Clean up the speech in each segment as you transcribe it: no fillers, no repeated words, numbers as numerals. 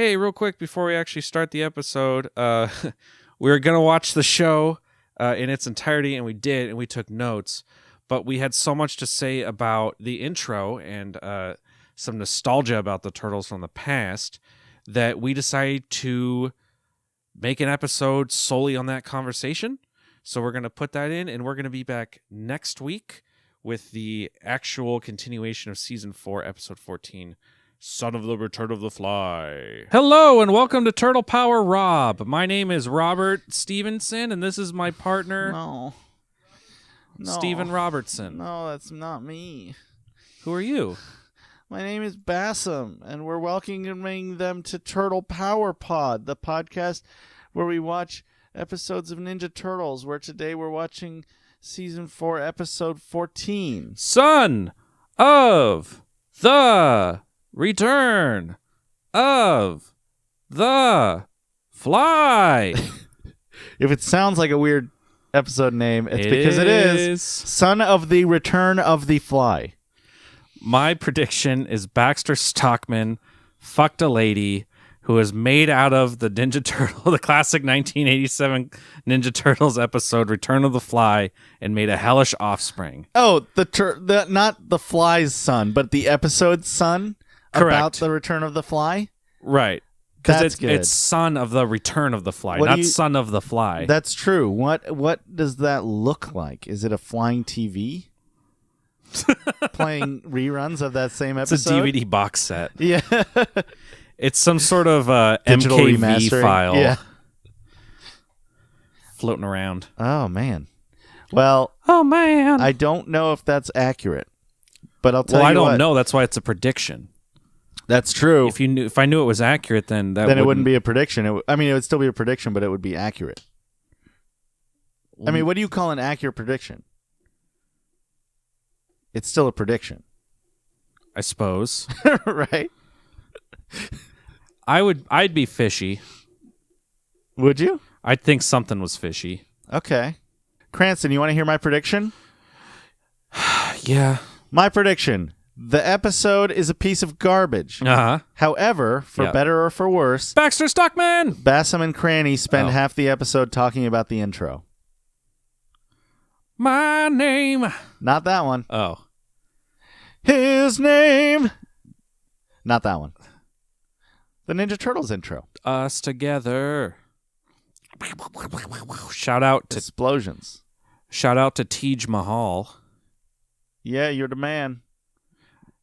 Hey, real quick before we actually start the episode, we were going to watch the show in its entirety, and we did, and we took notes. But we had so much to say about the intro and some nostalgia about the Turtles from the past that we decided to make an episode solely on that conversation. So we're going to put that in, and we're going to be back next week with the actual continuation of Season 4, Episode 14, Son of the Return of the Fly. Hello, and welcome to Turtle Power Rob. My name is Robert Stevenson, and this is my partner, No. Steven Robertson. No, that's not me. Who are you? My name is Basem, and we're welcoming them to Turtle Power Pod, the podcast where we watch episodes of Ninja Turtles, where today we're watching Season 4, Episode 14. Son of the Return of the Fly. If it sounds like a weird episode name, it's because it is Son of the Return of the Fly. My prediction is Baxter Stockman fucked a lady who was made out of the Ninja Turtle, the classic 1987 Ninja Turtles episode Return of the Fly, and made a hellish offspring. Oh, not the Fly's son, but the episode's son? Correct. About the Return of the Fly? Right. Because it's Son of the Return of the Fly, not Son of the Fly. That's true. What does that look like? Is it a flying TV? Playing reruns of that same episode? It's a DVD box set. Yeah. It's some sort of Digital MKV remastering. file Yeah. floating around. Oh, man. Well, I don't know if that's accurate, but I'll tell you I don't what. know. That's why it's a prediction. That's true. If I knew it was accurate, then it wouldn't be a prediction. It would still be a prediction, but it would be accurate. I mean, what do you call an accurate prediction? It's still a prediction. I suppose. Right? I'd be fishy. Would you? I'd think something was fishy. Okay. Cranston, you want to hear my prediction? Yeah. My prediction. The episode is a piece of garbage. Uh-huh. However, for better or for worse, Baxter Stockman! Basem and Cranny spend half the episode talking about the intro. My name. Not that one. Oh. His name. Not that one. The Ninja Turtles intro. Us together. Shout out to explosions. Shout out to Tej Mahal. Yeah, you're the man.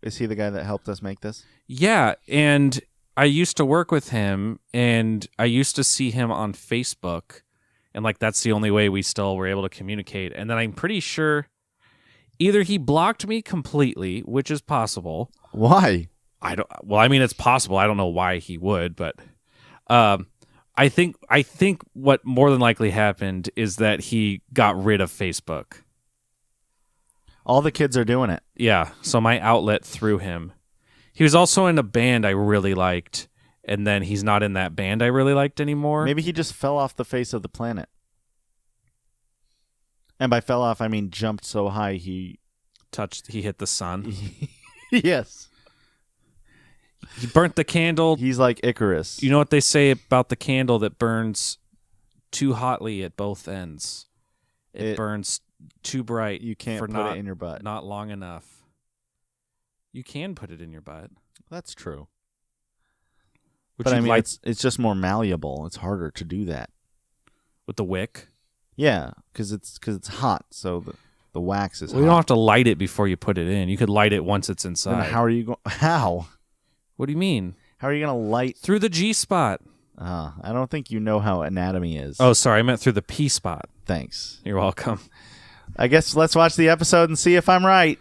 Is he the guy that helped us make this? Yeah, and I used to work with him, and I used to see him on Facebook, and that's the only way we still were able to communicate. And then I'm pretty sure either he blocked me completely, which is possible. Why? It's possible. I don't know why he would, but I think what more than likely happened is that he got rid of Facebook. All the kids are doing it. Yeah, so my outlet through him. He was also in a band I really liked, and then he's not in that band I really liked anymore. Maybe he just fell off the face of the planet. And by fell off, I mean jumped so high he hit the sun. Yes. He burnt the candle. He's like Icarus. You know what they say about the candle that burns too hotly at both ends? It burns too bright. You can't put it in your butt. Not long enough. You can put it in your butt. That's true. But it's just more malleable. It's harder to do that. With the wick? Yeah, because it's hot, so the wax is hot. You don't have to light it before you put it in. You could light it once it's inside. Then how are you going? How? What do you mean? How are you going to light? Through the G spot. I don't think you know how anatomy is. Oh, sorry. I meant through the P spot. Thanks. You're welcome. I guess let's watch the episode and see if I'm right.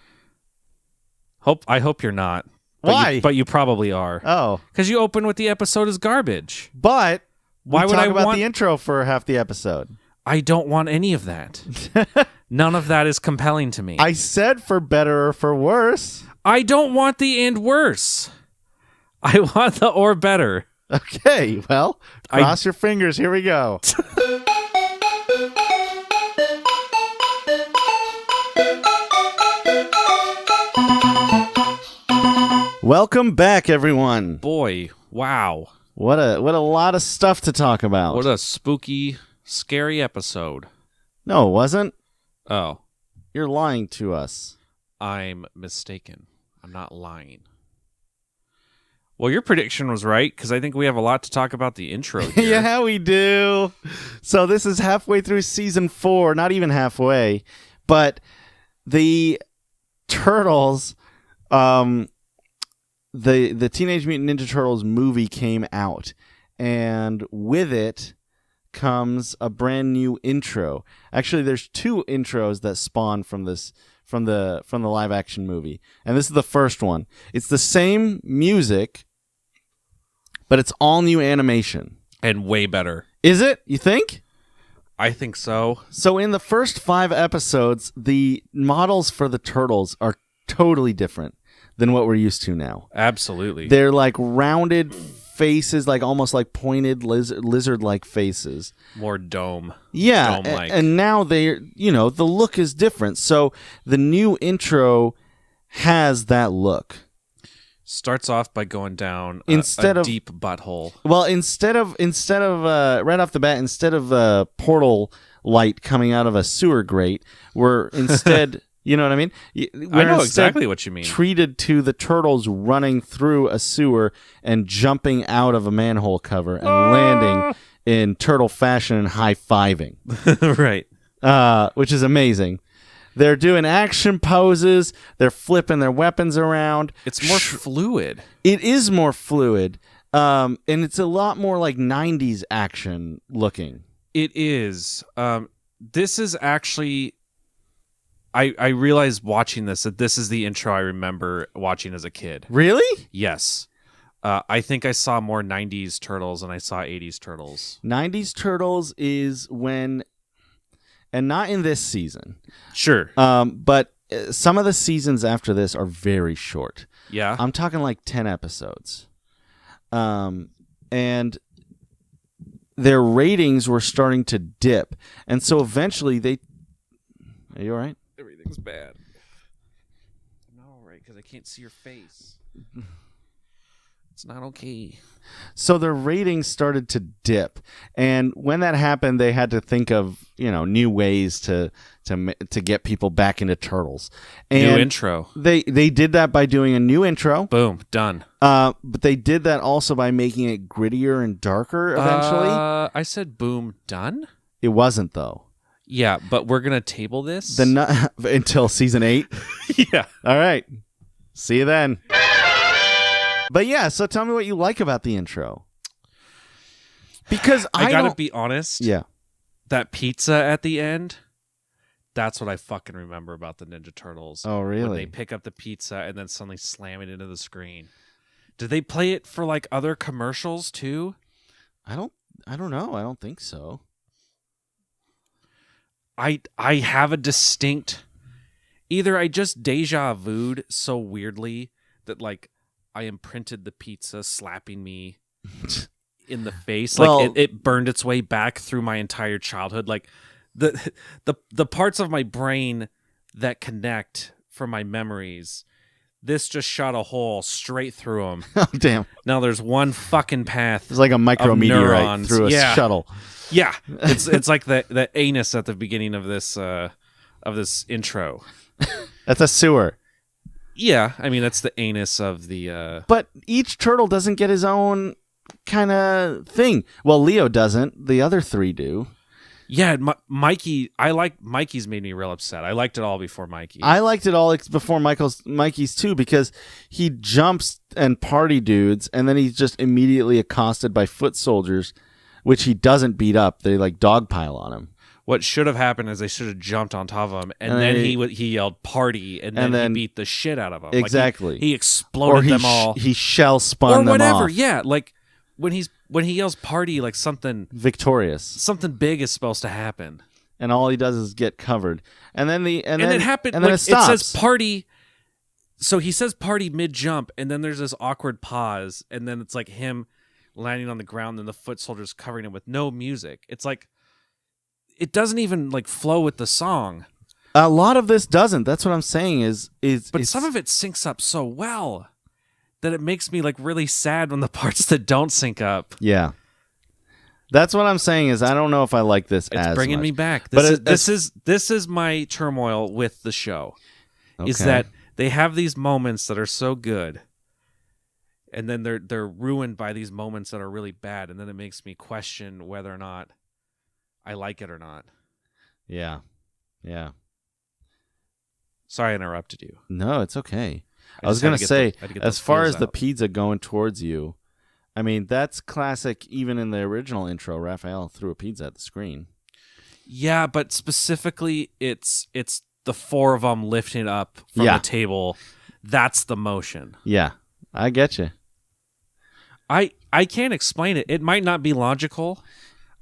I hope you're not. Why? But you probably are. Oh. Because you open with the episode as garbage. But why would I want the intro for half the episode? I don't want any of that. None of that is compelling to me. I said for better or for worse. I don't want the and worse. I want the or better. Okay, well, cross your fingers. Here we go. Welcome back, everyone. Boy, wow. What a lot of stuff to talk about. What a spooky, scary episode. No, it wasn't. Oh. You're lying to us. I'm mistaken. I'm not lying. Well, your prediction was right, because I think we have a lot to talk about the intro here. Yeah, we do. So this is halfway through season 4, not even halfway, but the Turtles, the Teenage Mutant Ninja Turtles movie came out, and with it comes a brand new intro. Actually, there's 2 intros that spawn from this from the live action movie, and this is the first one. It's the same music, but it's all new animation and way better. Is it? You think? I think so. So in the first 5 episodes, the models for the Turtles are totally different than what we're used to now. Absolutely. They're like rounded faces, like almost like pointed lizard-like faces. More dome. Yeah, Dome-like. and now the look is different. So the new intro has that look. Starts off by going down Instead a of deep butthole. Well, instead of right off the bat, instead of a portal light coming out of a sewer grate, we're instead, you know what I mean? I know exactly what you mean. Treated to the Turtles running through a sewer and jumping out of a manhole cover and landing in turtle fashion and high-fiving. Right. Which is amazing. They're doing action poses. They're flipping their weapons around. It's more fluid. It is more fluid. And it's a lot more like 90s action looking. It is. This is actually... I realized watching this that this is the intro I remember watching as a kid. Really? Yes. I think I saw more 90s Turtles than I saw 80s Turtles. 90s Turtles is when... And not in this season. Sure. But some of the seasons after this are very short. Yeah. I'm talking like 10 episodes. And their ratings were starting to dip. And so eventually they... Are you all right? Everything's bad. I'm not all right because I can't see your face. It's not okay. So their ratings started to dip, and when that happened, they had to think of new ways to get people back into Turtles. And new intro. They did that by doing a new intro. Boom, done. But they did that also by making it grittier and darker. Eventually, I said boom, done. It wasn't though. Yeah, but we're gonna table this until season 8. Yeah. All right. See you then. But yeah, so tell me what you like about the intro. Because I gotta be honest. Yeah. That pizza at the end, that's what I fucking remember about the Ninja Turtles. Oh, really? When they pick up the pizza and then suddenly slam it into the screen. Did they play it for like other commercials too? I don't know. I don't think so. I have a distinct... Either I just deja vu'd so weirdly that like I imprinted the pizza slapping me in the face. Well, like it burned its way back through my entire childhood. Like the parts of my brain that connect from my memories, this just shot a hole straight through them. Oh, damn. Now there's one fucking path. It's like a micrometeorite through a shuttle. Yeah. It's like the anus at the beginning of this intro. That's a sewer. Yeah, I mean that's the anus of the. But each turtle doesn't get his own kind of thing. Well, Leo doesn't. The other 3 do. Yeah, Mikey. I like Mikey's made me real upset. I liked it all before Mikey. I liked it all before Mikey's too, because he jumps and party dudes, and then he's just immediately accosted by foot soldiers, which he doesn't beat up. They like dogpile on him. What should have happened is they should have jumped on top of him, and then he yelled "party," and then he beat the shit out of them. Exactly. Like he exploded them all. He shell spun them whatever. off. Yeah, like when he yells "party," like something victorious, something big is supposed to happen, and all he does is get covered. And then it happened. And then like, it stops. It says "party." So he says "party" mid jump, and then there's this awkward pause, and then it's like him landing on the ground, and the foot soldiers covering him with no music. It's like. It doesn't even like flow with the song. A lot of this doesn't. That's what I'm saying. But some of it syncs up so well that it makes me like really sad when the parts that don't sync up. Yeah. That's what I'm saying is I don't know if I like this It's as bringing much. me back. But This is my turmoil with the show. Okay. Is that they have these moments that are so good, and then they're ruined by these moments that are really bad, and then it makes me question whether or not I like it or not. Yeah. Yeah. Sorry I interrupted you. No, it's okay. I just was going to say, get as those far feels as the out. pizza going towards you, I mean, that's classic. Even in the original intro, Raphael threw a pizza at the screen. Yeah, but specifically, it's the four of them lifting up from the table. That's the motion. Yeah, I get you. I can't explain it. It might not be logical.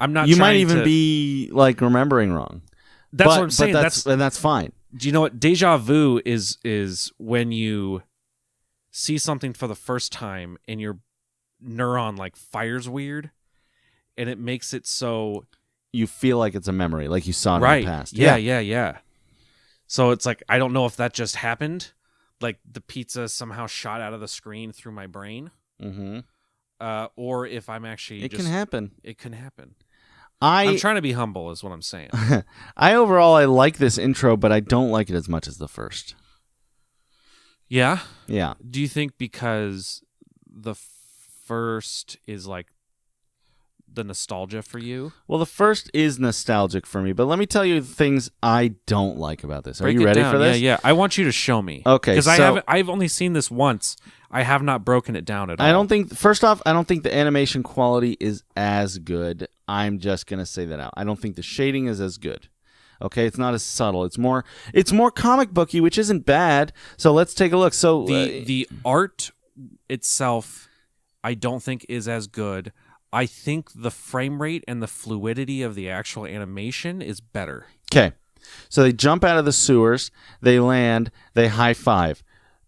I'm not. You might trying even to... be like remembering wrong. That's what I'm saying. That's fine. Do you know what deja vu is when you see something for the first time and your neuron like fires weird, and it makes it so you feel like it's a memory, like you saw it right. in the past. Yeah. So it's like I don't know if that just happened, like the pizza somehow shot out of the screen through my brain, or if I'm actually It can happen. It can happen. I'm trying to be humble, is what I'm saying. I like this intro, but I don't like it as much as the first. Yeah. Yeah. Do you think because the first is like the nostalgia for you? Well, the first is nostalgic for me, but let me tell you the things I don't like about this. Are Break you it ready down. for this? Yeah. I want you to show me. Okay, because I've only seen this once. I have not broken it down at all. First off, I don't think the animation quality is as good. I'm just going to say that out. I don't think the shading is as good. Okay, it's not as subtle. It's more comic booky, which isn't bad. So let's take a look. So the art itself, I don't think is as good. I think the frame rate and the fluidity of the actual animation is better. Okay. So they jump out of the sewers, they land, they high five.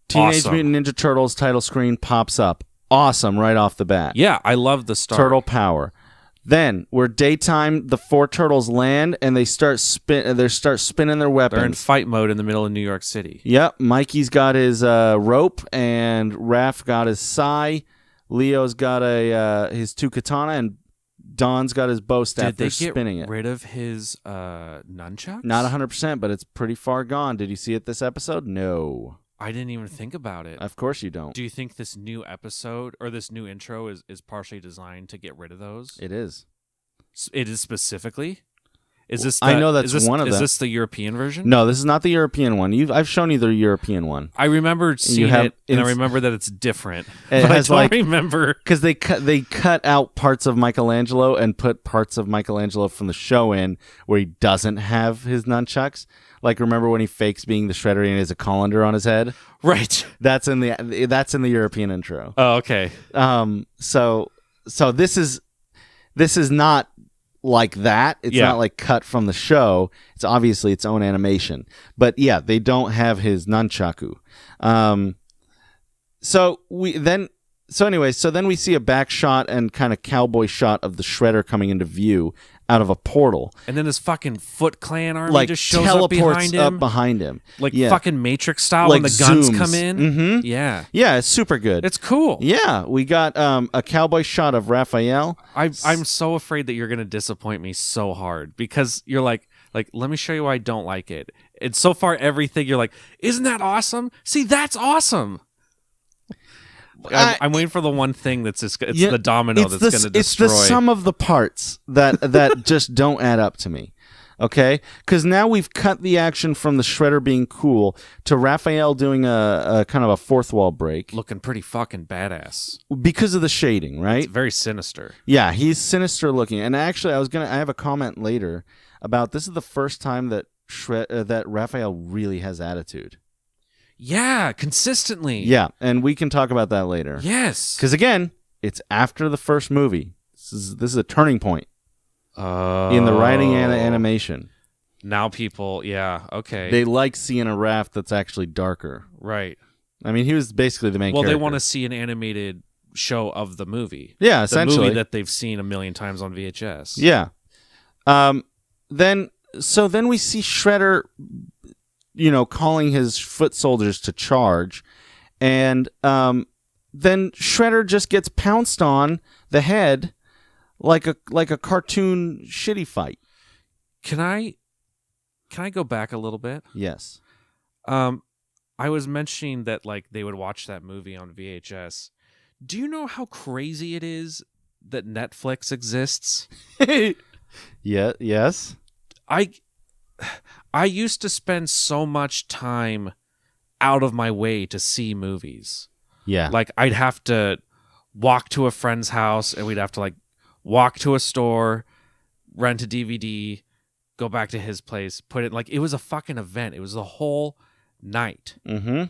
Teenage Awesome. Mutant Ninja Turtles title screen pops up. Awesome right off the bat. Yeah, I love the start. Turtle power. Then we're daytime, the four turtles land and they start spinning their weapons. They're in fight mode in the middle of New York City. Yep, Mikey's got his rope and Raph got his sai. Leo's got his two katana, and Don's got his bow staff. Did they spinning get it. rid of his nunchucks? Not 100%, but it's pretty far gone. Did you see it this episode? No. I didn't even think about it. Of course you don't. Do you think this new episode or this new intro is partially designed to get rid of those? It is. It is specifically? Is this? I know that's one of them. Is this the European version? No, this is not the European one. I've shown you the European one. I remember seeing it, and I remember that it's different. It but has I don't remember because they cut out parts of Michelangelo and put parts of Michelangelo from the show in where he doesn't have his nunchucks. Like remember when he fakes being the Shredder and he has a colander on his head? Right. That's in the European intro. Oh, okay. So this is not like that. It's not like cut from the show. It's obviously its own animation. But yeah, they don't have his nunchaku. So then we see a back shot and kind of cowboy shot of the Shredder coming into view out of a portal. And then his fucking Foot Clan army just shows up behind him. Like fucking Matrix style when the guns come in. Mm-hmm. Yeah. Yeah, it's super good. It's cool. Yeah, we got a cowboy shot of Raphael. I'm so afraid that you're going to disappoint me so hard because you're like, let me show you why I don't like it. And so far, everything you're like, isn't that awesome? See, that's awesome. I'm waiting for the one thing that's just, the domino that's going to destroy. It's the sum of the parts that just don't add up to me. Okay? Because now we've cut the action from the Shredder being cool to Raphael doing a kind of a fourth wall break. Looking pretty fucking badass. Because of the shading, right? It's very sinister. Yeah, he's sinister looking. And actually, I have a comment later about this is the first time that that Raphael really has attitude. Yeah, consistently. Yeah, and we can talk about that later. Yes. Because again, it's after the first movie. This is a turning point in the writing and animation. Now people, okay. They like seeing a Raph that's actually darker. Right. I mean, he was basically the main character. Well, they want to see an animated show of the movie. Yeah, essentially. The movie that they've seen a million times on VHS. Yeah. Then we see Shredder, calling his foot soldiers to charge, and then Shredder just gets pounced on the head like a cartoon shitty fight. Can I go back a little bit? Yes. I was mentioning that like they would watch that movie on VHS. Do you know how crazy it is that Netflix exists? Yeah, yes. I used to spend so much time out of my way to see movies. Yeah. Like I'd have to walk to a friend's house and we'd have to like walk to a store, rent a DVD, go back to his place, put it like it was a fucking event. It was the whole night. Mm-hmm.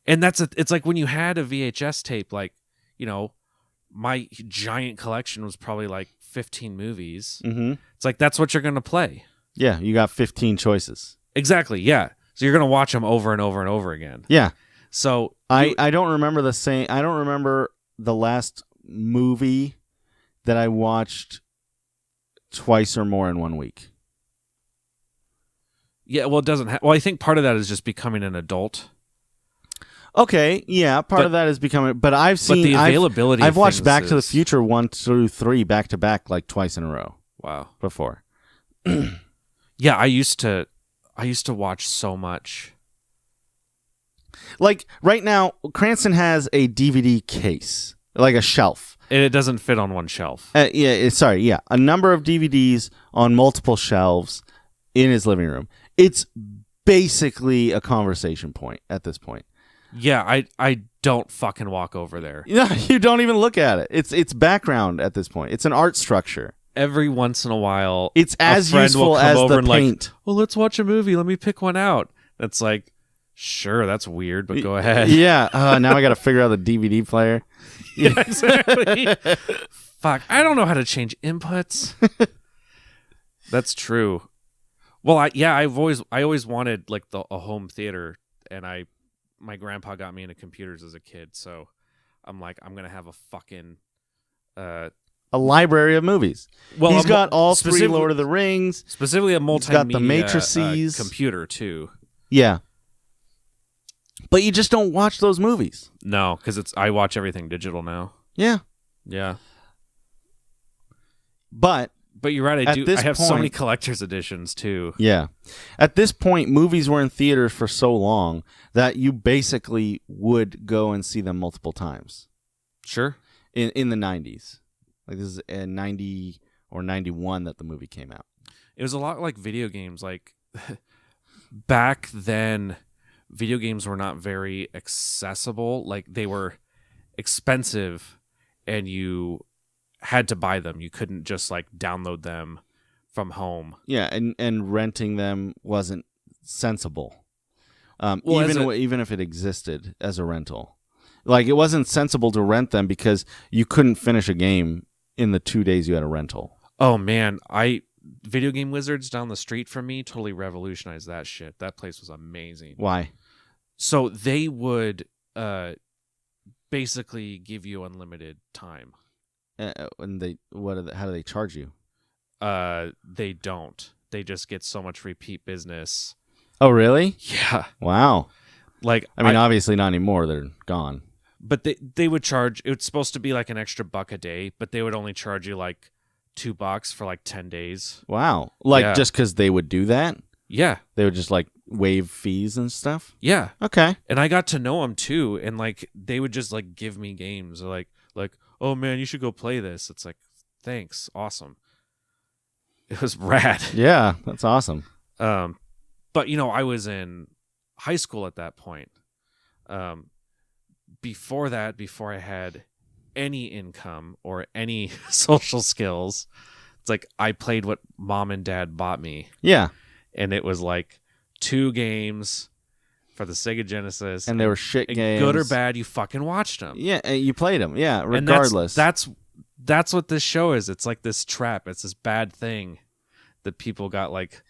And it's like when you had a VHS tape, like, you know, my giant collection was probably like 15 movies. Mm-hmm. It's like that's what you're going to play. Yeah, you got 15 choices. Exactly, yeah. So you're going to watch them over and over and over again. Yeah. So I don't remember I don't remember the last movie that I watched twice or more in 1 week. Yeah, well, it doesn't well, I think part of that is just becoming an adult. Okay, yeah, part of that is becoming. But I've seen the availability. I've watched Back to the Future 1 through 3 back to back like twice in a row. Wow. Before. Yeah, I used to watch so much. Like right now, Cranston has a DVD case, like a shelf. And it doesn't fit on one shelf. A number of DVDs on multiple shelves in his living room. It's basically a conversation point at this point. Yeah, I don't fucking walk over there. No, you don't even look at it. It's background at this point. It's an art structure. Every once in a while, it's as useful as the paint. Like, well, let's watch a movie. Let me pick one out. That's like, sure, that's weird, but go ahead. Yeah. Now I got to figure out the DVD player. Yeah, exactly. Fuck, I don't know how to change inputs. That's true. Well, I always wanted like a home theater, and my grandpa got me into computers as a kid, so I'm like, I'm gonna have a fucking a library of movies. Well, he's got all three Lord of the Rings, specifically a multimedia. He's got the matrices, computer too. Yeah, but you just don't watch those movies. No, because I watch everything digital now. Yeah, yeah. But you're right. I have so many collector's editions too. Yeah. At this point, movies were in theaters for so long that you basically would go and see them multiple times. Sure. In the 90s. Like this is in 90 or 91 that the movie came out. It was a lot like video games. Like back then, video games were not very accessible. Like they were expensive and you had to buy them. You couldn't just like download them from home. Yeah, and renting them wasn't sensible. Even if it existed as a rental. Like it wasn't sensible to rent them because you couldn't finish a game in the 2 days you had a rental. Oh man, Video Game Wizards down the street from me totally revolutionized that shit. That place was amazing. Why? So they would basically give you unlimited time. And how do they charge you? They don't. They just get so much repeat business. Oh, really? Yeah. Wow. Like I mean, obviously not anymore. They're gone. But they would charge. It's supposed to be like an extra $1 a day, but they would only charge you like $2 for like 10 days. Wow. Like just because they would do that? Yeah. They would just like waive fees and stuff? Yeah. Okay. And I got to know them too, and like they would just like give me games, like oh man, you should go play this. It's like, thanks, awesome. It was rad. Yeah, that's awesome. But I was in high school at that point. Before I had any income or any social skills, it's like I played what mom and dad bought me. Yeah. And it was like 2 games for the Sega Genesis. And they were shit games. Good or bad, you fucking watched them. Yeah, you played them. Yeah, regardless. And that's what this show is. It's like this trap. It's this bad thing that people got like...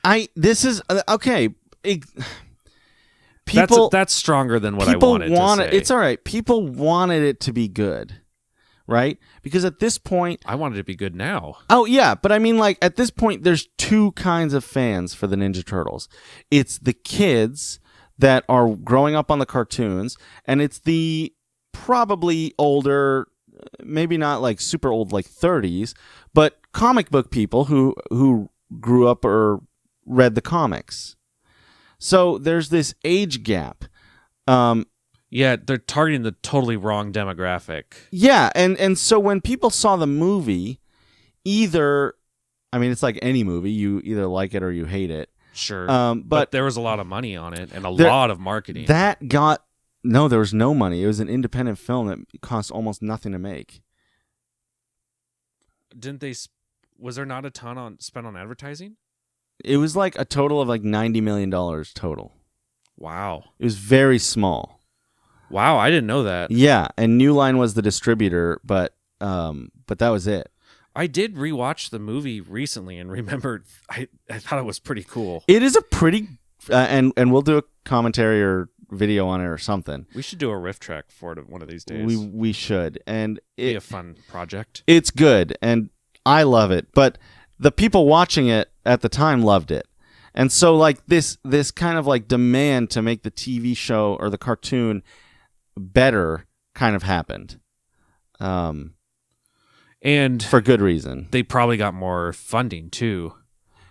Okay. That's stronger than what I wanted to say. It's all right. People wanted it to be good, right? Because at this point... I wanted it to be good now. Oh, yeah. But I mean, like, at this point, there's 2 kinds of fans for the Ninja Turtles. It's the kids that are growing up on the cartoons, and it's the probably older, maybe not like super old, like 30s, but comic book people who grew up or read the comics. So there's this age gap. Yeah, they're targeting the totally wrong demographic. Yeah, and so when people saw the movie, either, I mean, it's like any movie, you either like it or you hate it. Sure. But there was a lot of money on it and a lot of marketing. No, there was no money. It was an independent film that cost almost nothing to make. Was there not a ton spent on advertising? It was like a total of like $90 million total. Wow. It was very small. Wow, I didn't know that. Yeah, and New Line was the distributor, but that was it. I did rewatch the movie recently and remembered I thought it was pretty cool. It is a pretty and we'll do a commentary or video on it or something. We should do a riff track for it one of these days. We should, and be a fun project. It's good, and I love it, but the people watching it at the time loved it. And so like this kind of like demand to make the TV show or the cartoon better kind of happened. And for good reason. They probably got more funding too.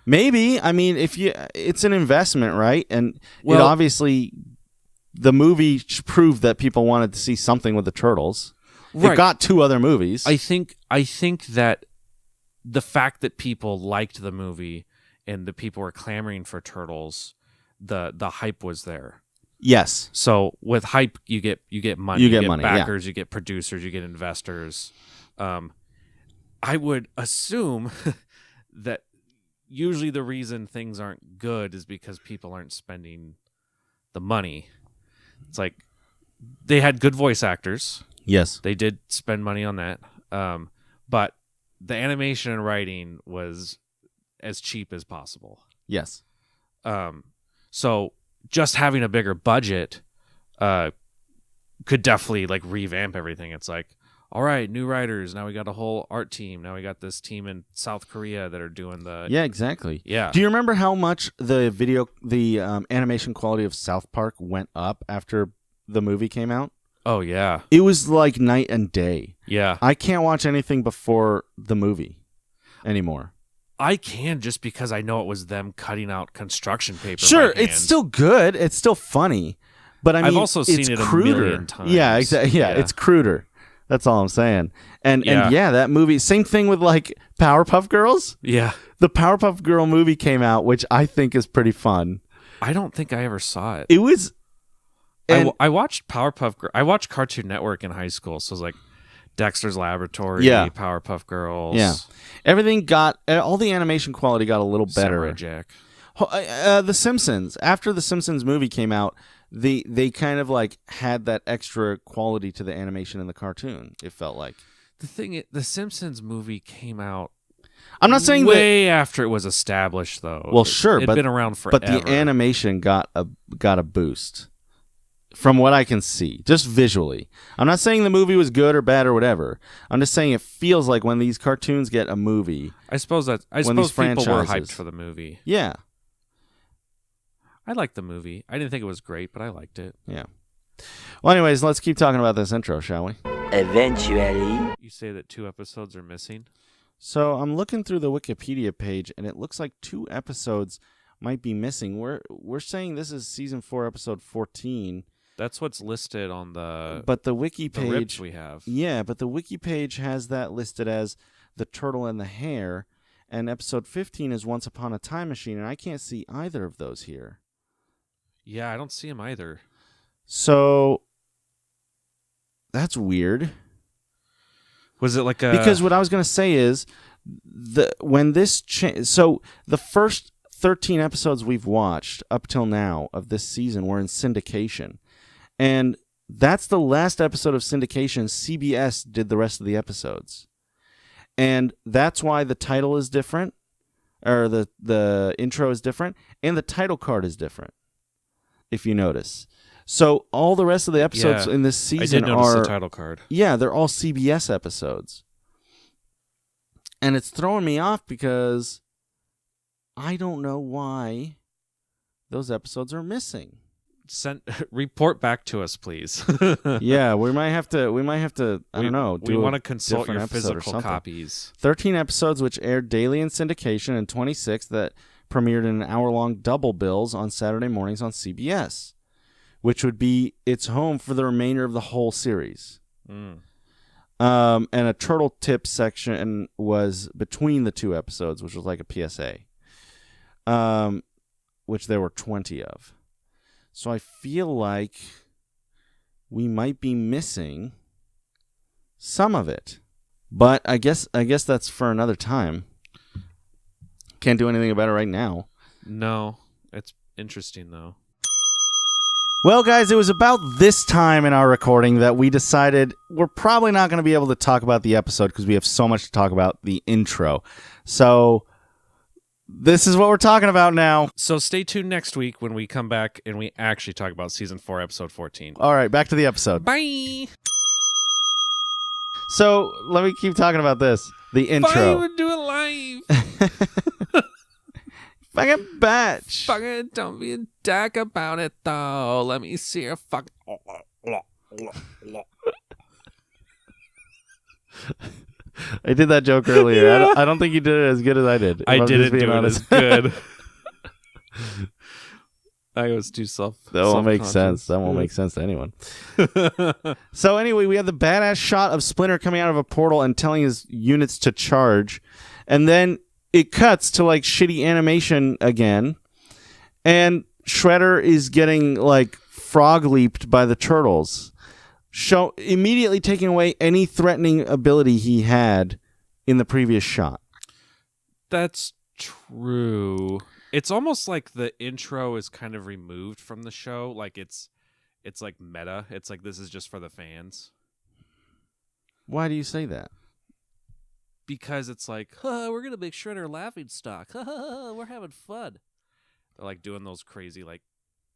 Maybe. I mean, it's an investment, right? And it obviously, the movie proved that people wanted to see something with the Turtles. Right. It got 2 other movies. I think that the fact that people liked the movie and the people were clamoring for Turtles, the hype was there. Yes. So with hype, you get money. You get money, backers. You get producers. You get investors. I would assume that usually the reason things aren't good is because people aren't spending the money. It's like they had good voice actors. Yes. They did spend money on that. But the animation and writing was as cheap as possible. Yes. So just having a bigger budget could definitely like revamp everything. It's like, all right, new writers. Now we got a whole art team. Now we got this team in South Korea that are doing the... Yeah, exactly. Yeah. Do you remember how much the animation quality of South Park went up after the movie came out? Oh, yeah. It was like night and day. Yeah. I can't watch anything before the movie anymore. I can just because I know it was them cutting out construction paper. Sure, it's still good. It's still funny. But I mean, I've also seen it cruder. a million times. Yeah, exactly. Yeah, it's cruder. That's all I'm saying. And that movie, same thing with like Powerpuff Girls. Yeah. The Powerpuff Girl movie came out, which I think is pretty fun. I don't think I ever saw it. It was... I watched Powerpuff Girls. I watched Cartoon Network in high school, so it was like Dexter's Laboratory, Powerpuff Girls. Yeah. Everything all the animation quality got a little better. Samurai Jack. The Simpsons. After the Simpsons movie came out, they kind of like had that extra quality to the animation in the cartoon. It felt like The Simpsons movie came out. I'm not saying way after it was established, though. Well, sure, it'd been around forever. But the animation got a boost, from what I can see, just visually. I'm not saying the movie was good or bad or whatever. I'm just saying it feels like when these cartoons get a movie. I suppose people were hyped for the movie. Yeah. I liked the movie. I didn't think it was great, but I liked it. Yeah. Well, anyways, let's keep talking about this intro, shall we? Eventually. You say that 2 episodes are missing? So I'm looking through the Wikipedia page, and it looks like 2 episodes might be missing. We're saying this is season 4, episode 14. That's what's listed on the wiki page. The rips we have. Yeah, but the wiki page has that listed as The Turtle and the Hare, and episode 15 is Once Upon a Time Machine, and I can't see either of those here. Yeah, I don't see them either. So that's weird. Was it like a... Because what I was going to say is so the first 13 episodes we've watched up till now of this season were in syndication. And that's the last episode of syndication. CBS did the rest of the episodes. And that's why the title is different, or the intro is different, and the title card is different, if you notice. So all the rest of the episodes in this season I did notice the title card. Yeah, they're all CBS episodes. And it's throwing me off because I don't know why those episodes are missing. report back to us, please. Yeah, we might have to. I don't know. We want to consult different your episode or physical something. copies. 13 episodes which aired daily in syndication, and 26 that premiered in an hour-long double bills on Saturday mornings on CBS, which would be its home for the remainder of the whole series. And a turtle tip section was between the two episodes, which was like a PSA, which there were 20 of. So I feel like we might be missing some of it, but I guess that's for another time. Can't do anything about it right now. No, it's interesting though. Well, guys, it was about this time in our recording that we decided we're probably not going to be able to talk about the episode because we have so much to talk about the intro. So this is what we're talking about now. So stay tuned next week when we come back and we actually talk about season 4, episode 14. All right, back to the episode. Bye. So let me keep talking about this. The intro. Fine, we'll do it live. Fucking batch. Fucking don't be a dick about it though. Let me see your fuck. I did that joke earlier. Yeah. I don't think you did it as good as I did. I if I'm just didn't being do honest. it as good. I was too That won't make sense. That won't make sense to anyone. So anyway, we have the badass shot of Splinter coming out of a portal and telling his units to charge. And then it cuts to like shitty animation again. And Shredder is getting like frog leaped by the turtles. Immediately taking away any threatening ability he had in the previous shot. That's true. It's almost like the intro is kind of removed from the show. Like it's like meta. It's like this is just for the fans. Why do you say that? Because it's like, we're gonna make Shredder laughing stock. We're having fun. They're like doing those crazy like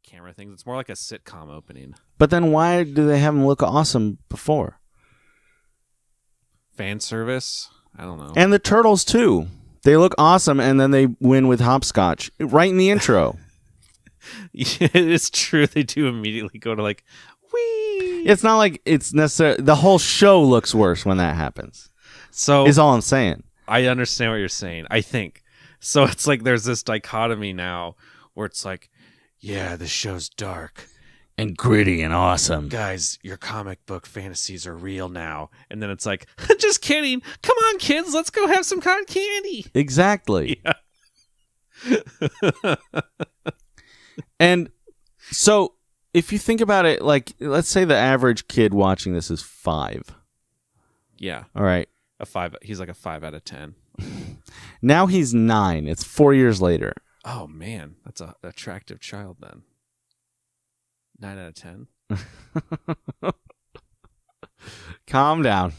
camera things. It's more like a sitcom opening. But then why do they have him look awesome before? Fan service? I don't know. And the turtles too. They look awesome, and then they win with hopscotch right in the intro. Yeah, it's true. They do immediately go to like, wee. It's not like it's necessarily... The whole show looks worse when that happens. So is all I'm saying. I understand what you're saying. I think. So it's like there's this dichotomy now where it's like, yeah, the show's dark. And gritty and awesome. Guys, your comic book fantasies are real now. And then it's like, just kidding. Come on, kids. Let's go have some cotton candy. Exactly. Yeah. And so if you think about it, like, let's say the average kid watching this is 5. Yeah. All right. A 5. He's like a 5 out of 10. Now he's 9. It's 4 years later. Oh, man. That's an attractive child then. 9 out of 10. Calm down.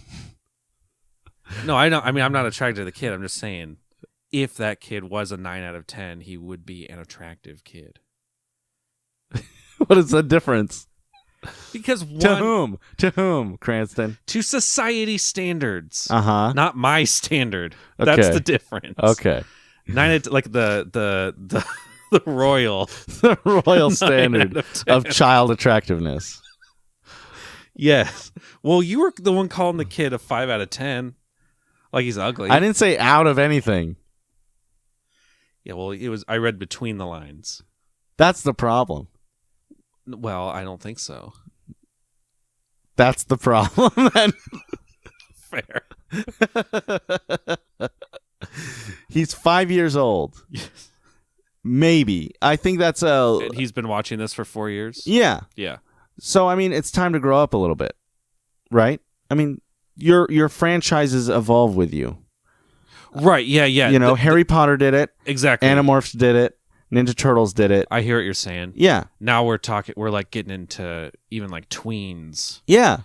No, I don't. I mean, I'm not attracted to the kid. I'm just saying, if that kid was a 9 out of 10, he would be an attractive kid. What is the difference? Because one, To whom, Cranston? to society standards. Uh-huh. Not my standard. Okay. That's the difference. Okay. 9 out of, like the royal. The royal 9 standard out of 10. of child attractiveness. Yes. Well, you were the one calling the kid a 5 out of 10. Like he's ugly. I didn't say out of anything. Yeah, well, it was. I read between the lines. That's the problem. Well, I don't think so. That's the problem. Then. Fair. He's 5 years old. Yes. Maybe. I think that's a... And he's been watching this for 4 years? Yeah. Yeah. So, I mean, it's time to grow up a little bit. Right? I mean, your franchises evolve with you. Right, yeah. You know, Harry Potter did it. Exactly. Animorphs did it. Ninja Turtles did it. I hear what you're saying. Yeah. Now we're like getting into even like tweens. Yeah.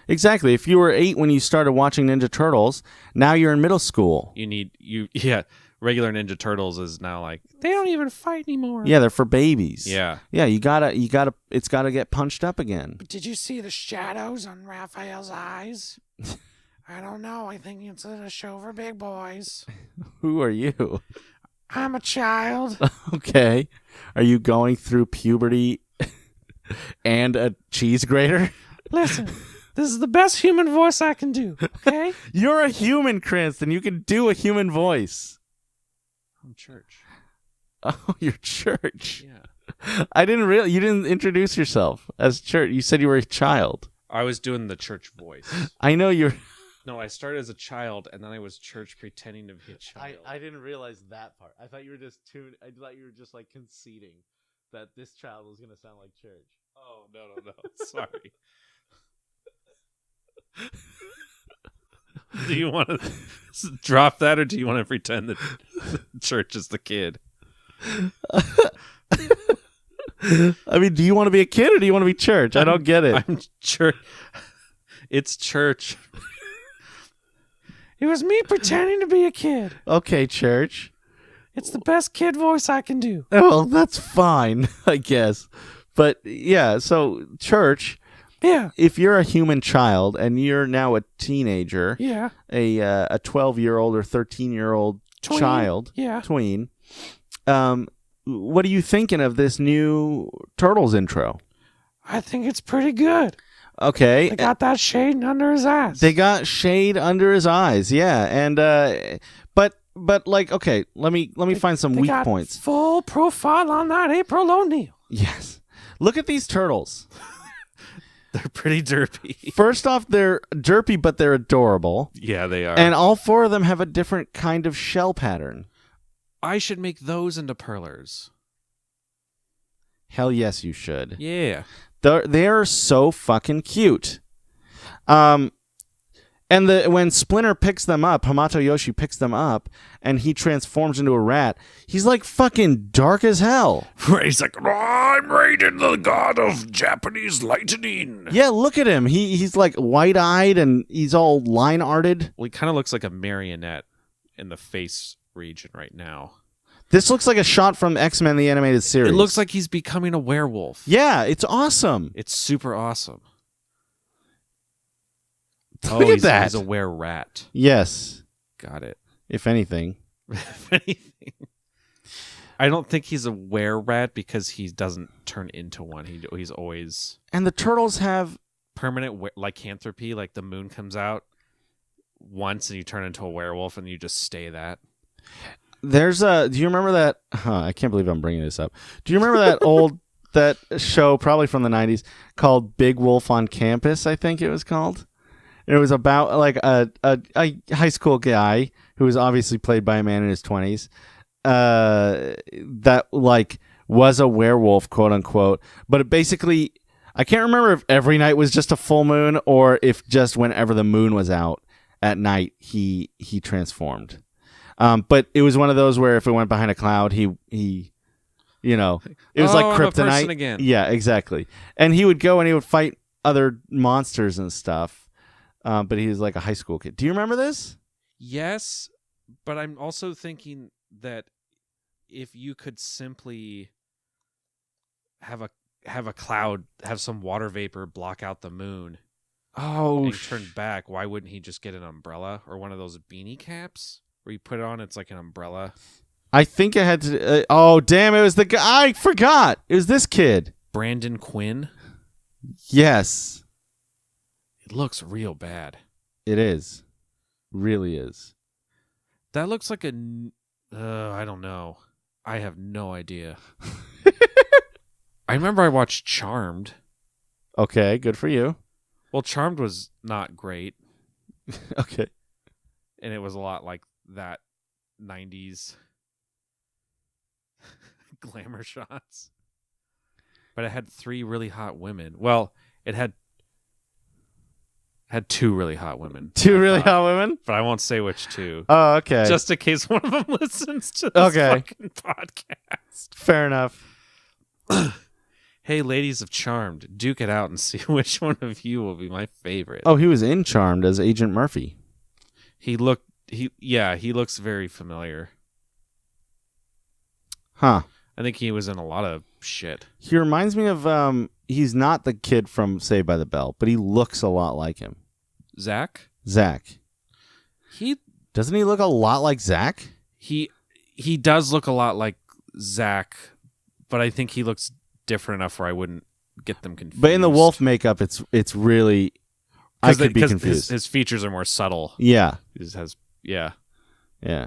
Exactly. If you were 8 when you started watching Ninja Turtles, now you're in middle school. Regular Ninja Turtles is now like, they don't even fight anymore. Yeah, they're for babies. Yeah. Yeah, it's gotta get punched up again. But did you see the shadows on Raphael's eyes? I don't know. I think it's a show for big boys. Who are you? I'm a child. Okay. Are you going through puberty and a cheese grater? Listen, this is the best human voice I can do, okay? You're a human, Cranston. You can do a human voice. From church. Oh, your church. Yeah. You didn't introduce yourself as church. You said you were a child. I was doing the church voice. I know you're... No, I started as a child, and then I was church pretending to be a child. I didn't realize that part. I thought you were just I thought you were just like conceding that this child was going to sound like church. Oh, no. Sorry. Do you want to drop that, or do you want to pretend that church is the kid? I mean, do you want to be a kid or do you want to be church? I don't get it. I'm church. It's church. It was me pretending to be a kid. Okay, church. It's the best kid voice I can do. Well, that's fine, I guess. But yeah, so church, Yeah. if you're a human child and you're now a teenager, Yeah. a 12-year-old or 13-year-old Tween. child, Yeah. tween, what are you thinking of this new Turtles intro? I think it's pretty good. Okay. They got that shade under his ass. They got shade under his eyes, yeah, and but like, okay, let me find some They weak got points. full profile on that April O'Neil. Yes, look at these turtles. They're pretty derpy. First off, they're derpy, but they're adorable, Yeah, they are. and all four of them have a different kind of shell pattern. I should make those into perlers. Hell yes, you should. Yeah. They're so fucking cute. And when Splinter picks them up, Hamato Yoshi picks them up, and he transforms into a rat, he's like fucking dark as hell. He's like, I'm Raiden, the god of Japanese lightning. Yeah, look at him. He's like wide-eyed, and he's all line-arted. Well, he kind of looks like a marionette in the face region right now. This looks like a shot from X-Men, the animated series. It looks like he's becoming a werewolf. Yeah, it's awesome. It's super awesome. Look at that. He's a were-rat. Yes, Got it. if anything. If anything. I don't think he's a were-rat because he doesn't turn into one. He's always And the turtles have... permanent lycanthropy. Like the moon comes out once and you turn into a werewolf and you just stay that. There's a... Do you remember that... I can't believe I'm bringing this up. Do you remember that that show, probably from the 90s, called Big Wolf on Campus, I think it was called? And it was about like a high school guy who was obviously played by a man in his 20s that like was a werewolf, quote unquote. But it basically... I can't remember if every night was just a full moon or if just whenever the moon was out at night he transformed. But it was one of those where if it went behind a cloud, he you know, it was like I'm a person kryptonite again. Yeah, exactly. And he would go and he would fight other monsters and stuff. But he was like a high school kid. Do you remember this? Yes, but I'm also thinking that if you could simply have a cloud, have some water vapor block out the moon and turn back, why wouldn't he just get an umbrella or one of those beanie caps where you put it on? It's like an umbrella. I think I had to. Oh, damn! It was the guy. I forgot. It was this kid. Brandon Quinn. Yes, It looks real bad. it is. Really is. That looks like a. I don't know. I have no idea. I remember I watched Charmed. Okay, good for you. Well, Charmed was not great, Okay. and it was a lot like that 90s glamour shots. But it had 3 really hot women. Well, it had 2 really hot women. Two I really thought. hot women? But I won't say which 2. Oh, okay. Just in case one of them listens to this Okay. fucking podcast. Fair enough. Hey, ladies of Charmed, duke it out and see which one of you will be my favorite. Oh, he was in Charmed as Agent Murphy. He looks very familiar. Huh. I think he was in a lot of shit. He reminds me of, he's not the kid from Saved by the Bell, but he looks a lot like him. Zach? Zach. Doesn't he look a lot like Zach? He does look a lot like Zach, but I think he looks different enough where I wouldn't get them confused. But in the wolf makeup, it's really I could be confused. His features are more subtle. Yeah. He just has yeah.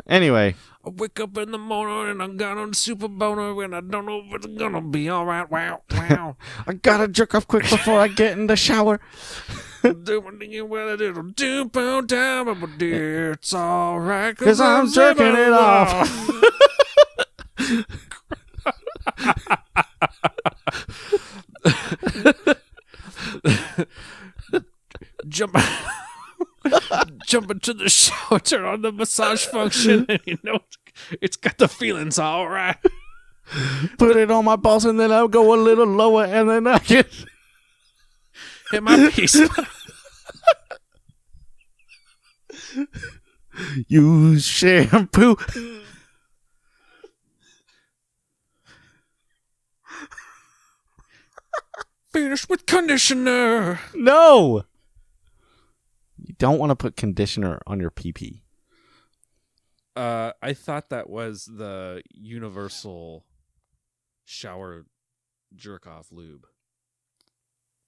Anyway, I wake up in the morning and I got on super boner and I don't know if it's gonna be all right. Wow. I gotta jerk off quick before I get in the shower. It's all right Because I'm jerking it off. Jump into the shower, turn on the massage function, and it's got the feelings all right. Put it on my balls and then I'll go a little lower and then I can hit my piece. Use shampoo. Finish with conditioner. No. You don't want to put conditioner on your pee-pee. I thought that was the universal shower jerk-off lube.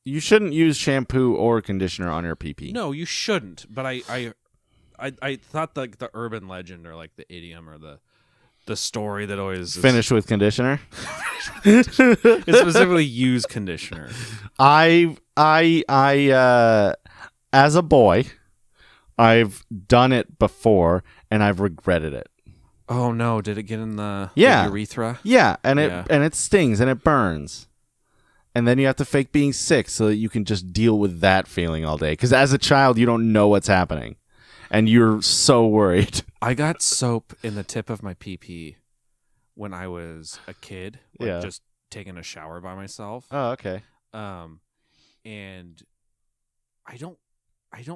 You shouldn't use shampoo or conditioner on your pee-pee. No, you shouldn't. But I thought like the urban legend or like the idiom or the story that always Finish with conditioner. It specifically use conditioner. I as a boy, I've done it before and I've regretted it. Oh no! Did it get in the urethra? Yeah, and it stings and it burns, and then you have to fake being sick so that you can just deal with that feeling all day. Because as a child, you don't know what's happening, and you're so worried. I got soap in the tip of my pee-pee when I was a kid, just taking a shower by myself. Oh, okay. And I don't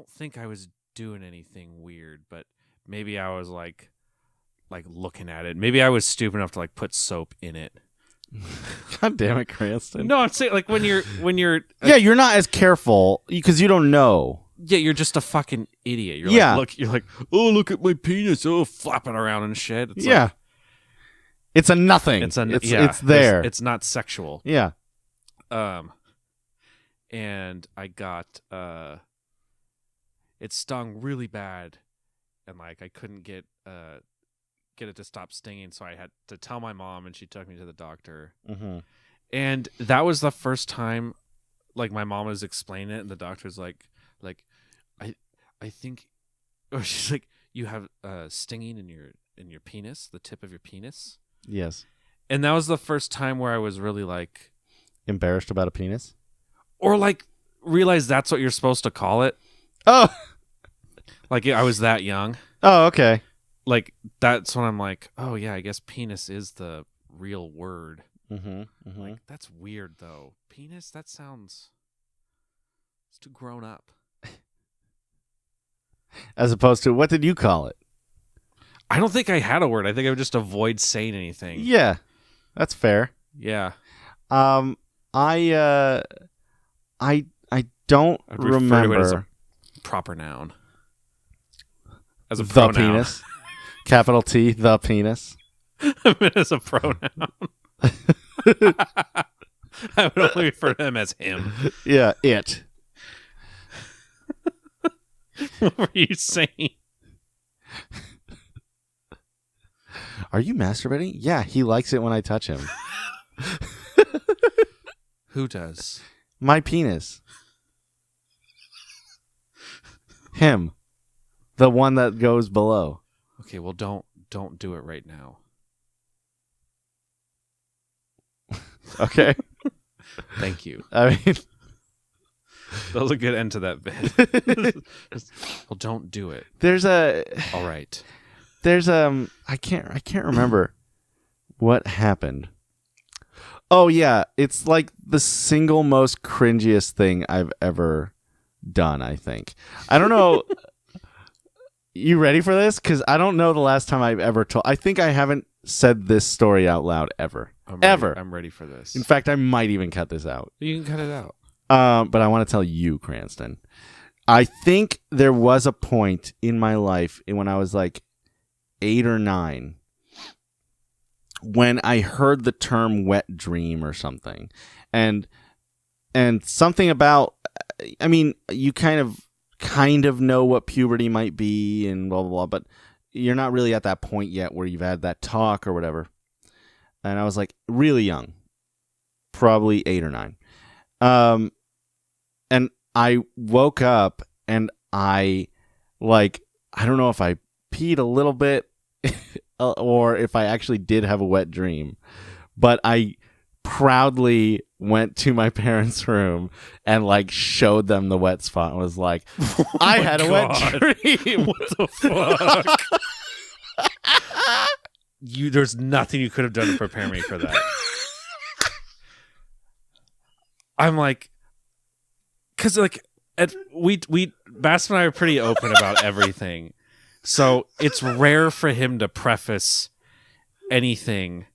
think I was doing anything weird, but maybe I was like looking at it. Maybe I was stupid enough to like put soap in it. God damn it, Cranston. No, I'm saying like when you're you're not as careful because you don't know. Yeah, you're just a fucking idiot. You're like, oh, look at my penis, flapping around and shit. It's like, it's a nothing. It's there. It's not sexual. Yeah. And I got it stung really bad, and like I couldn't get it to stop stinging, so I had to tell my mom, and she took me to the doctor. Mm-hmm. And that was the first time, like my mom was explaining it, and the doctor's like I think, or she's like, you have stinging in your penis, the tip of your penis. Yes. And that was the first time where I was really like embarrassed about a penis, or like realized that's what you're supposed to call it. Oh, like I was that young. Oh, okay. Like that's when I'm like, oh yeah, I guess penis is the real word. Mm-hmm. Mm-hmm. Like that's weird though. Penis, that sounds, it's too grown up. As opposed to, what did you call it? I don't think I had a word. I think I would just avoid saying anything. Yeah, that's fair. Yeah. I don't remember to it as a proper noun. As a the pronoun. penis, capital T, the penis. I meant as a pronoun. I would only refer to him as him. Yeah, it. What were you saying? Are you masturbating? Yeah, he likes it when I touch him. Who does? My penis. Him. The one that goes below. Okay, well don't do it right now. Okay. Thank you. I mean, that was a good end to that bit. Well, don't do it. There's a all right. There's I can't remember what happened. Oh yeah, it's like the single most cringiest thing I've ever done, I think. I don't know. You ready for this? Because I don't know the last time I've ever told. I think I haven't said this story out loud ever. I'm ready for this. In fact, I might even cut this out. You can cut it out. But I want to tell you, Cranston. I think there was a point in my life when I was like 8 or 9 when I heard the term wet dream or something. And and something about, I mean, you kind of know what puberty might be and blah, blah, blah, but you're not really at that point yet where you've had that talk or whatever. And I was like really young, probably 8 or 9. And I woke up and I don't know if I peed a little bit or if I actually did have a wet dream, but I proudly went to my parents' room and like showed them the wet spot and was like, I had a wet dream. What the fuck? There's nothing you could have done to prepare me for that. I'm like, because like Basem and I are pretty open about everything, so it's rare for him to preface anything.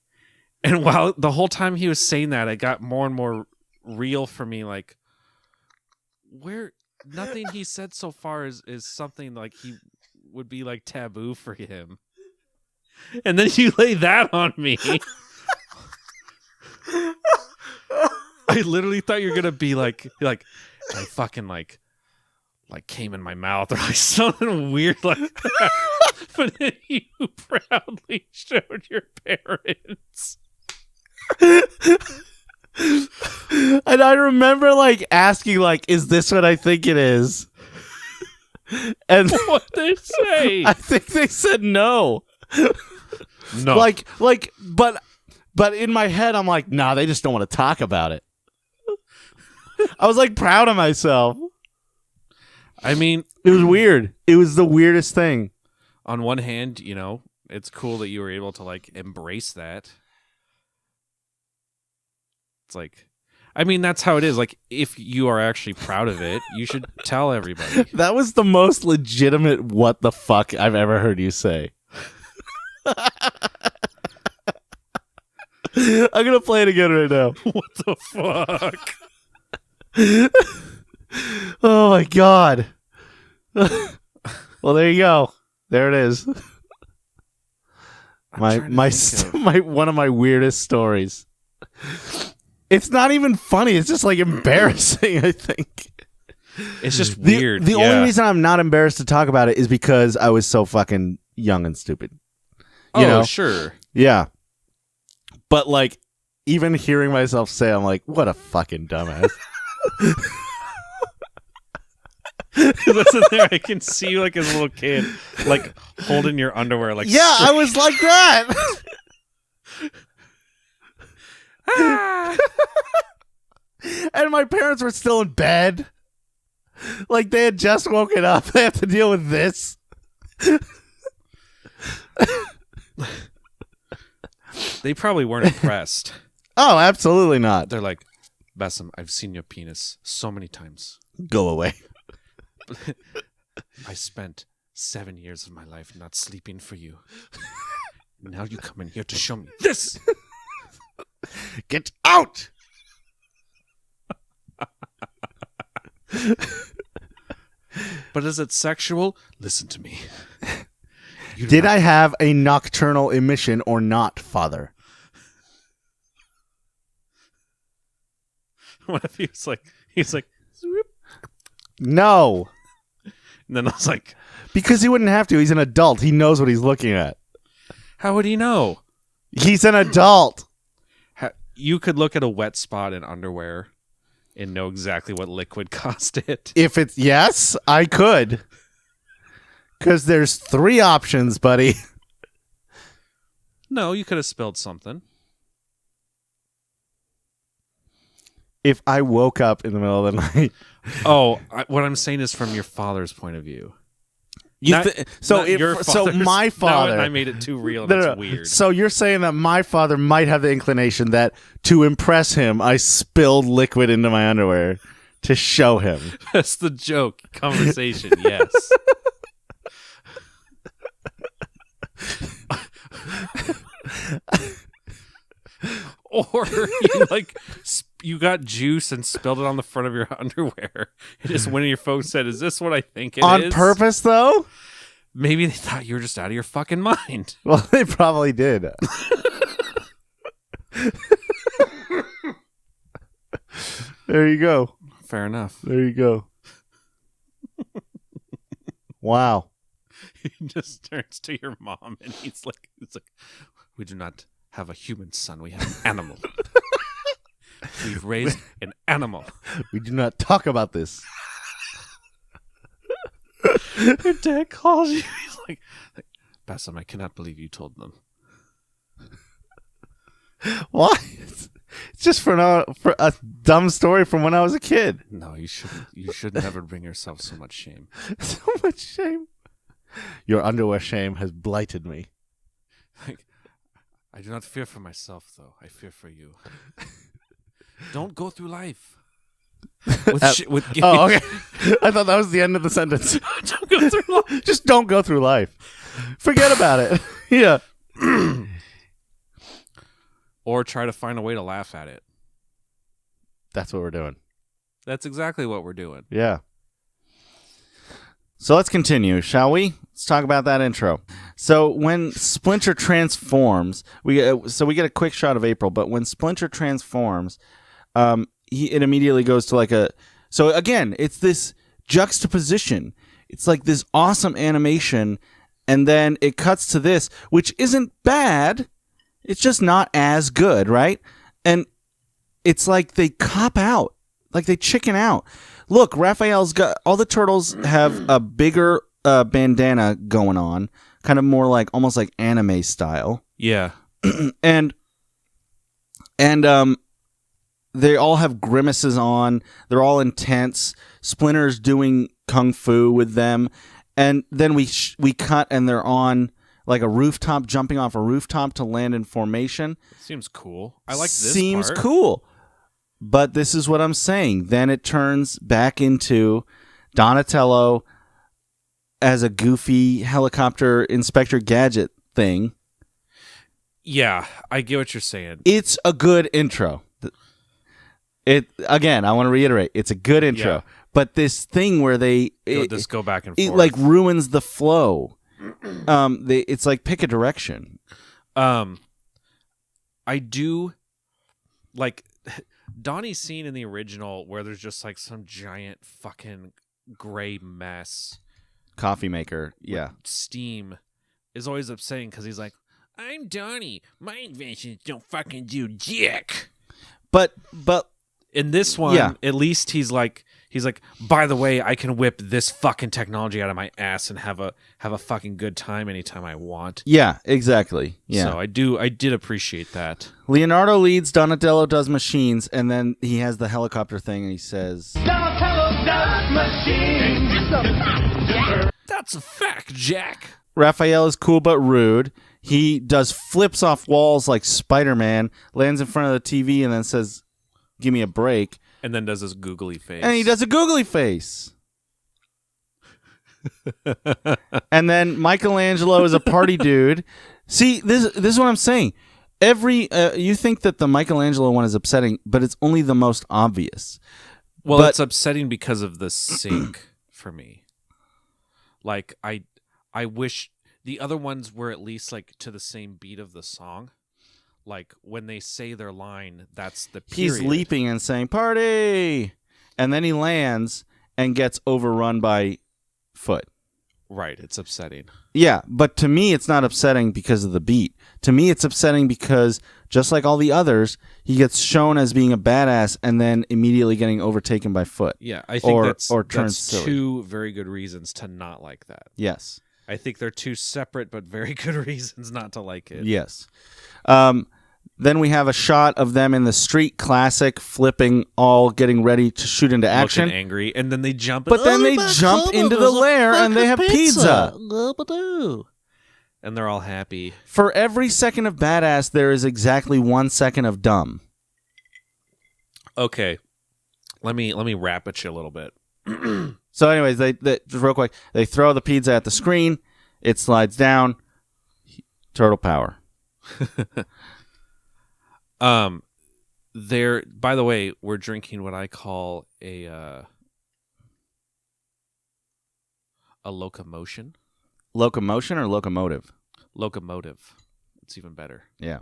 And while the whole time he was saying that, it got more and more real for me. Like, nothing he said so far is something like he would be like taboo for him. And then you lay that on me. I literally thought you were gonna be like I fucking like came in my mouth or like something weird like that. But then you proudly showed your parents. And I remember like asking like, is this what I think it is? And what they say? I think they said no. No. But in my head I'm like, nah, they just don't want to talk about it. I was like proud of myself. I mean, it was weird. It was the weirdest thing. On one hand, you know, it's cool that you were able to like embrace that. It's like, I mean, that's how it is. Like, if you are actually proud of it, you should tell everybody. That was the most legitimate what the fuck I've ever heard you say. I'm gonna play it again right now. What the fuck? Oh my god. Well, there you go. There it is. My one of my weirdest stories. It's not even funny. It's just like embarrassing, I think. It's just weird. The only reason I'm not embarrassed to talk about it is because I was so fucking young and stupid. You know? Sure. Yeah. But like, even hearing myself say, I'm like, what a fucking dumbass. Listen there, I can see you like as a little kid, like holding your underwear, like yeah, I was like that. And my parents were still in bed. Like they had just woken up. They have to deal with this. They probably weren't impressed. Oh, absolutely not. They're like, Basem, I've seen your penis so many times. Go away. I spent 7 years of my life not sleeping for you. Now you come in here to show me this. Get out! But is it sexual? Listen to me. Did I have a nocturnal emission or not, Father? What if he's like, swoop. No. And then I was like, because he wouldn't have to. He's an adult. He knows what he's looking at. how would he know? He's an adult. You could look at a wet spot in underwear and know exactly what liquid caused it. If it's yes, I could. Because there's 3 options, buddy. No, you could have spilled something. If I woke up in the middle of the night. Oh, what I'm saying is from your father's point of view. So my father. I made it too real. That's weird. So you're saying that my father might have the inclination that to impress him, I spilled liquid into my underwear to show him. That's the joke. Conversation, yes. Or you got juice and spilled it on the front of your underwear. And just went in your phone and said, "Is this what I think it is?" On purpose, though? Maybe they thought you were just out of your fucking mind. Well, they probably did. There you go. Fair enough. There you go. Wow. He just turns to your mom and he's like, we do not have a human son. We have an animal. We've raised an animal. We do not talk about this. Your dad calls you. He's like, Basem, I cannot believe you told them. Why? It's just for a dumb story from when I was a kid. No, you shouldn't. You should never bring yourself so much shame. So much shame. Your underwear shame has blighted me. Like, I do not fear for myself, though. I fear for you. Don't go through life. Oh, okay. I thought that was the end of the sentence. Don't go through life. Just don't go through life. Forget about it. Yeah. Or try to find a way to laugh at it. That's what we're doing. That's exactly what we're doing. Yeah. So let's continue, shall we? Let's talk about that intro. So when Splinter transforms, we get a quick shot of April, but when Splinter transforms, it immediately goes to like a... So again, it's this juxtaposition. It's like this awesome animation, and then it cuts to this, which isn't bad. It's just not as good, right? And it's like they cop out. Like they chicken out. Look, Raphael's got... All the turtles have a bigger bandana going on. Kind of more like... Almost like anime style. Yeah. and they all have grimaces on. They're all intense. Splinter's doing kung fu with them. And then we cut and they're on like a rooftop, jumping off a rooftop to land in formation. Seems cool. I like this Seems part. cool. But this is what I'm saying. Then it turns back into Donatello as a goofy helicopter Inspector Gadget thing. Yeah, I get what you're saying. It's a good intro. Again, I want to reiterate, it's a good intro. Yeah. But this thing where just go back and forth. It like ruins the flow. It's like pick a direction. I do like Donnie's scene in the original where there's just like some giant fucking gray mess. Coffee maker, yeah. Steam is always upsetting because he's like, I'm Donnie. My inventions don't fucking do jack. But in this one, at least he's like, by the way, I can whip this fucking technology out of my ass and have a fucking good time anytime I want. Yeah, exactly. Yeah. So I did appreciate that. Leonardo leads, Donatello does machines, and then he has the helicopter thing and he says, Donatello does machines. That's a fact, Jack. Raphael is cool but rude. He does flips off walls like Spider-Man, lands in front of the TV and then says, give me a break. And then does this googly face. And he does a googly face. And then Michelangelo is a party dude. See, this is what I'm saying. You think that the Michelangelo one is upsetting, but it's only the most obvious. Well, it's upsetting because of the sync for me. Like, I wish the other ones were at least like to the same beat of the song. Like when they say their line, that's the period. He's leaping and saying party, and then he lands and gets overrun by Foot. Right, it's upsetting. Yeah, but to me it's not upsetting because of the beat. To me it's upsetting because just like all the others, he gets shown as being a badass and then immediately getting overtaken by Foot. Yeah, I think that's silly. Two very good reasons to not like that. Yes. I think they're two separate but very good reasons not to like it. Yes. Then we have a shot of them in the street, classic, flipping, all getting ready to shoot into action. Looking angry, and then they jump. But then they jump into the lair and they have pizza. And they're all happy. For every second of badass, there is exactly 1 second of dumb. Okay. Let me rap at you a little bit. So anyways, they just real quick, they throw the pizza at the screen. It slides down. Turtle power. There. By the way, we're drinking what I call a locomotion. Locomotion or locomotive? Locomotive. It's even better. Yeah.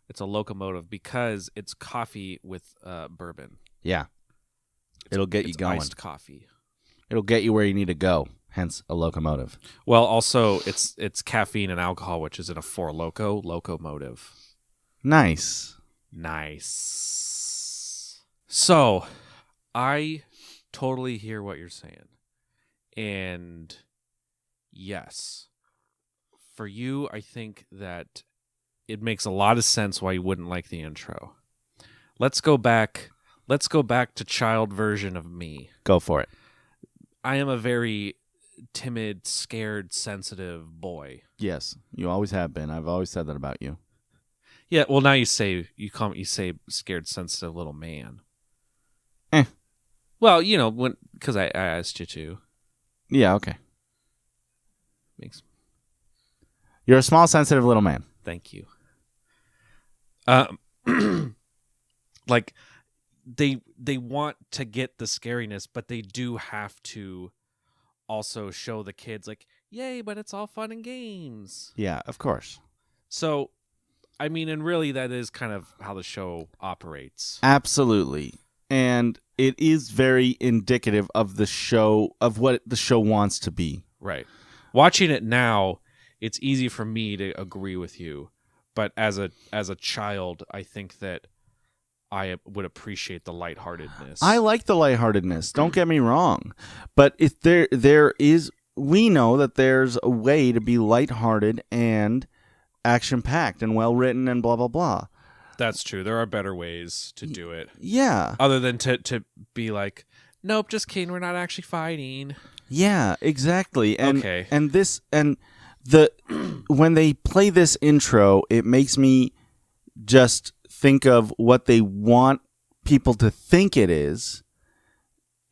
It's a locomotive because it's coffee with bourbon. Yeah. It'll get you It's going. iced coffee. It'll get you where you need to go, hence a locomotive. Well, also it's caffeine and alcohol, which is in a Four Loko locomotive. Nice. Nice. So, I totally hear what you're saying. And yes, for you, I think that it makes a lot of sense why you wouldn't like the intro. Let's go back to child version of me. Go for it. I am a very timid, scared, sensitive boy. Yes, you always have been. I've always said that about you. Yeah, well now you say scared, sensitive little man. Well, because I asked you to. Yeah, okay. Makes You're a small, sensitive little man. Thank you. Like they want to get the scariness, but they do have to also show the kids like, yay, but it's all fun and games. Yeah, of course. So, I mean, and really that is kind of how the show operates. Absolutely. And it is very indicative of the show, of what the show wants to be. Right. Watching it now, it's easy for me to agree with you, but as a child, I think that I would appreciate the lightheartedness. I like the lightheartedness. Don't get me wrong, but if there is, we know that there's a way to be lighthearted and action packed and well written and blah blah blah. That's true. There are better ways to do it. Yeah. Other than to be like, nope, just kidding. We're not actually fighting. Yeah. Exactly. And okay. And this and when they play this intro, it makes me just think of what they want people to think it is,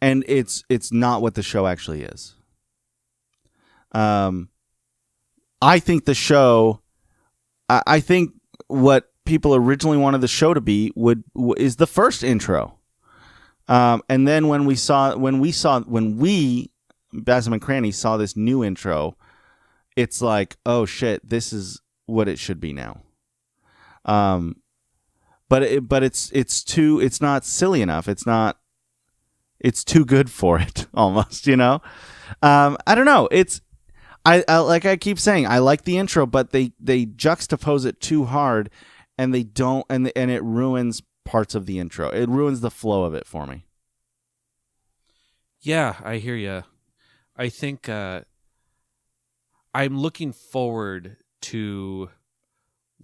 and it's not what the show actually is. I think the show, I think what people originally wanted the show to be is the first intro, and then when we Basem and Cranny saw this new intro, it's like, oh shit, this is what it should be now. But it's not silly enough. It's too good for it almost, I don't know. I like I keep saying, I like the intro, but they juxtapose it too hard, and they don't, and it ruins parts of the intro. It ruins the flow of it for me. Yeah, I hear you. I think I'm looking forward to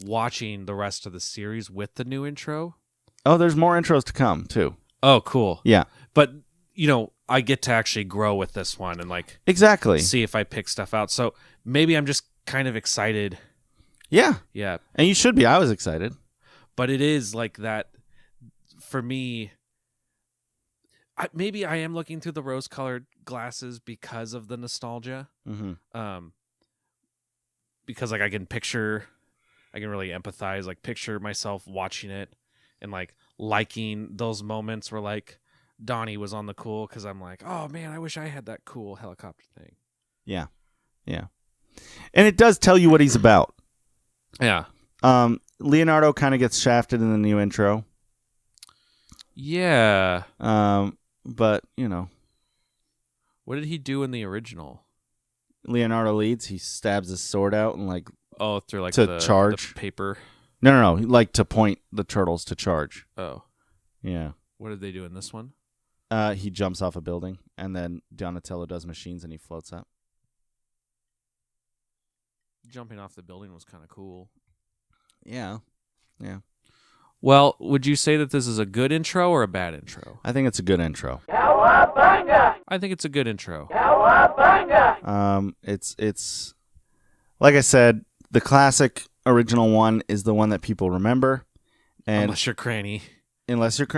watching the rest of the series with the new intro. Oh, there's more intros to come too. Oh, cool. Yeah. But, I get to actually grow with this one and exactly see if I pick stuff out. So maybe I'm just kind of excited. Yeah. Yeah. And you should be. I was excited. But it is like that for me. Maybe I am looking through the rose-colored glasses because of the nostalgia. Mm-hmm. Because I can really empathize, picture myself watching it and liking those moments where Donnie was on the cool, because I'm like, oh man, I wish I had that cool helicopter thing. Yeah. Yeah. And it does tell you what he's about. Yeah. Leonardo kind of gets shafted in the new intro. Yeah. But, what did he do in the original? Leonardo leads. He stabs his sword out and through to charge the paper. No. To point the turtles to charge. Oh. Yeah. What did they do in this one? He jumps off a building, and then Donatello does machines, and he floats up. Jumping off the building was kind of cool. Yeah. Yeah. Well, would you say that this is a good intro or a bad intro? I think it's a good intro. Cowabunga! I think it's a good intro. Cowabunga! It's like I said, the classic original one is the one that people remember, and Unless you're Cranny.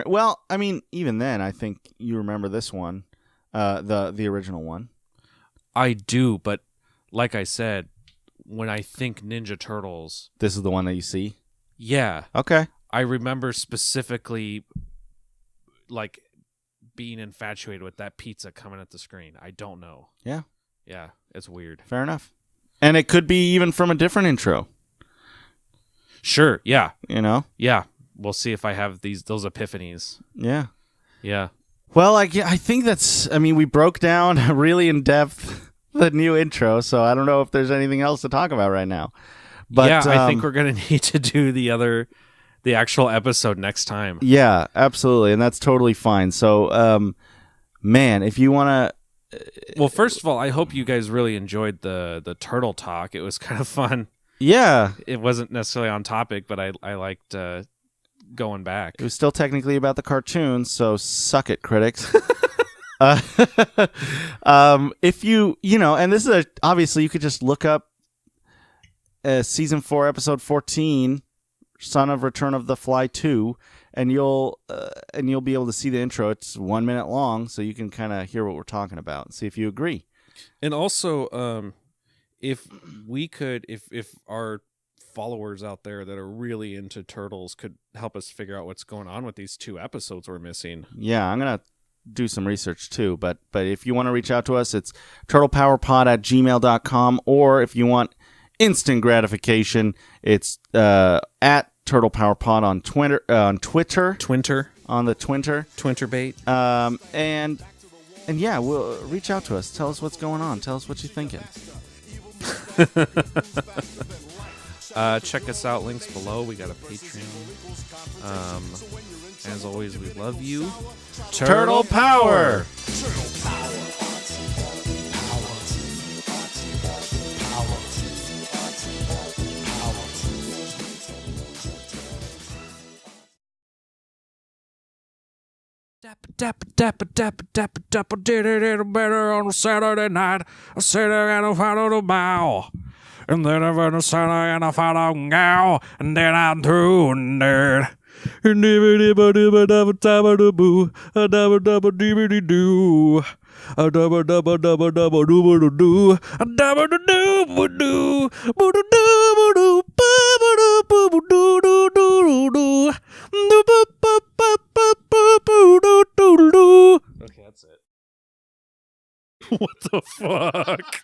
well, I mean, even then, I think you remember this one, the original one. I do, but like I said, when I think Ninja Turtles, This is the one that you see? yeah, Okay. I remember specifically being infatuated with that pizza coming at the screen. I don't know. Yeah. Yeah, it's weird. Fair enough. And it could be even from a different intro. Sure, yeah. You know? Yeah. We'll see if I have those epiphanies. Yeah. Yeah. Well, I think that's. I mean, we broke down really in depth the new intro, so I don't know if there's anything else to talk about right now. But yeah, I think we're gonna need to do the actual episode next time. Yeah, absolutely, and that's totally fine. So, man, if you want to, well, first of all, I hope you guys really enjoyed the turtle talk. It was kind of fun. Yeah, it wasn't necessarily on topic, but I liked going back. It was still technically about the cartoon, so suck it, critics. If you know, and this is obviously you could just look up season 4, episode 14, Son of Return of the Fly 2, and you'll be able to see the intro. It's 1 minute long, so you can kind of hear what we're talking about and see if you agree. And also, if our followers out there that are really into turtles could help us figure out what's going on with these 2 episodes we're missing. Yeah, I'm gonna do some research too, but if you want to reach out to us, it's turtlepowerpod@gmail.com, or if you want instant gratification, it's at turtlepowerpod on Twitter, on the Twinterbait. And yeah, we'll reach out to us, tell us what's going on, tell us what you're thinking. Check us out, links below. We got a Patreon. As always, we love you. Turtle Power! Dapper, did it better on Saturday night. I said I gotta follow the bow. And then I went to Saturday and I found out now. And then I'm through and there. And dabba-dabba-dabba-dabba-dabba-boo. A dabba-dabba-dee-dee-doo. A dabba-dabba-dabba-dabba-doo-doo-doo. A dabba-doo-doo-doo. Boo-doo-doo-doo. Ba-ba-doo-boo-doo-doo-doo-doo. Okay, that's it. What the fuck?